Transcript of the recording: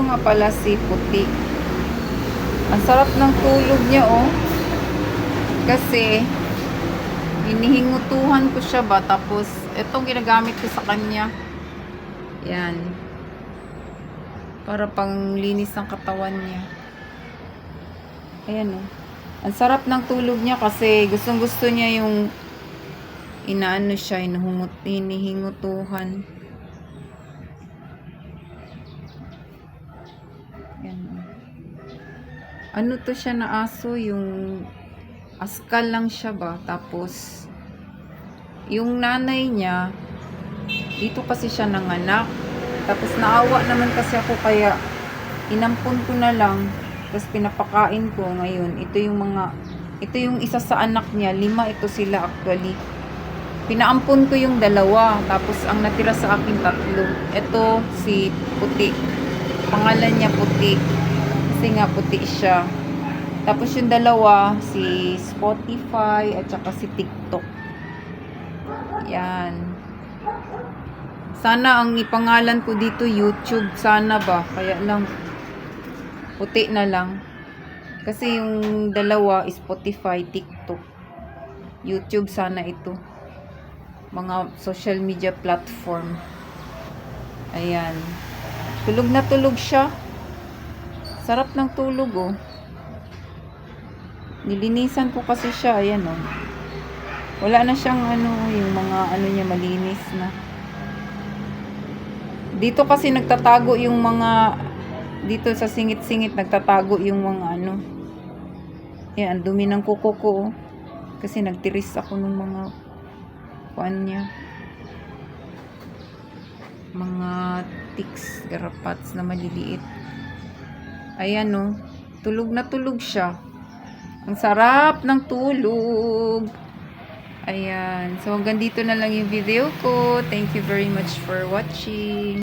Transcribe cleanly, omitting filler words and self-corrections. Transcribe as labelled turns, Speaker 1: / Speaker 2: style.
Speaker 1: ito nga pala si Puti. Ang sarap ng tulog niya, oh. Kasi, hinihingutuhan ko siya ba. Tapos, itong ginagamit ko sa kanya. Yan. Para pang linis ng katawan niya. Ayan, oh. Ang sarap ng tulog niya kasi gustong gusto niya yung inaano siya, hinihingutuhan. Yan. Ano to siya na aso, yung askal lang siya ba. Tapos, yung nanay niya, dito kasi siya nanganak. Tapos naawa naman kasi ako kaya inampun ko na lang. Tapos pinapakain ko ngayon. Ito yung isa sa anak niya. 5 ito sila actually. Pinaampun ko yung 2. Tapos ang natira sa akin 3. Ito si Puti. Pangalan niya Puti. Kasi nga puti siya. Tapos yung 2 si Spotify at saka si TikTok. Yan. Sana ang ipangalan ko dito YouTube. Sana ba? Kaya lang Puti na lang. Kasi yung 2 Spotify, TikTok, YouTube sana ito. Mga social media platform. Ayan. Tulog na tulog siya. Sarap ng tulog, oh. Nilinisan ko kasi siya. Ayan, oh. Wala na siyang yung mga niya malinis na. Dito kasi nagtatago yung mga dito sa singit-singit nagtatago yung mga yan, ang dumi ng kuko ko, oh. Kasi nagtiris ako ng mga niya, mga ticks, garapats na maliliit. Ayan, oh. Tulog na tulog siya. Ang sarap ng tulog. Ayan. So hanggang dito na lang yung video ko. Thank you very much for watching.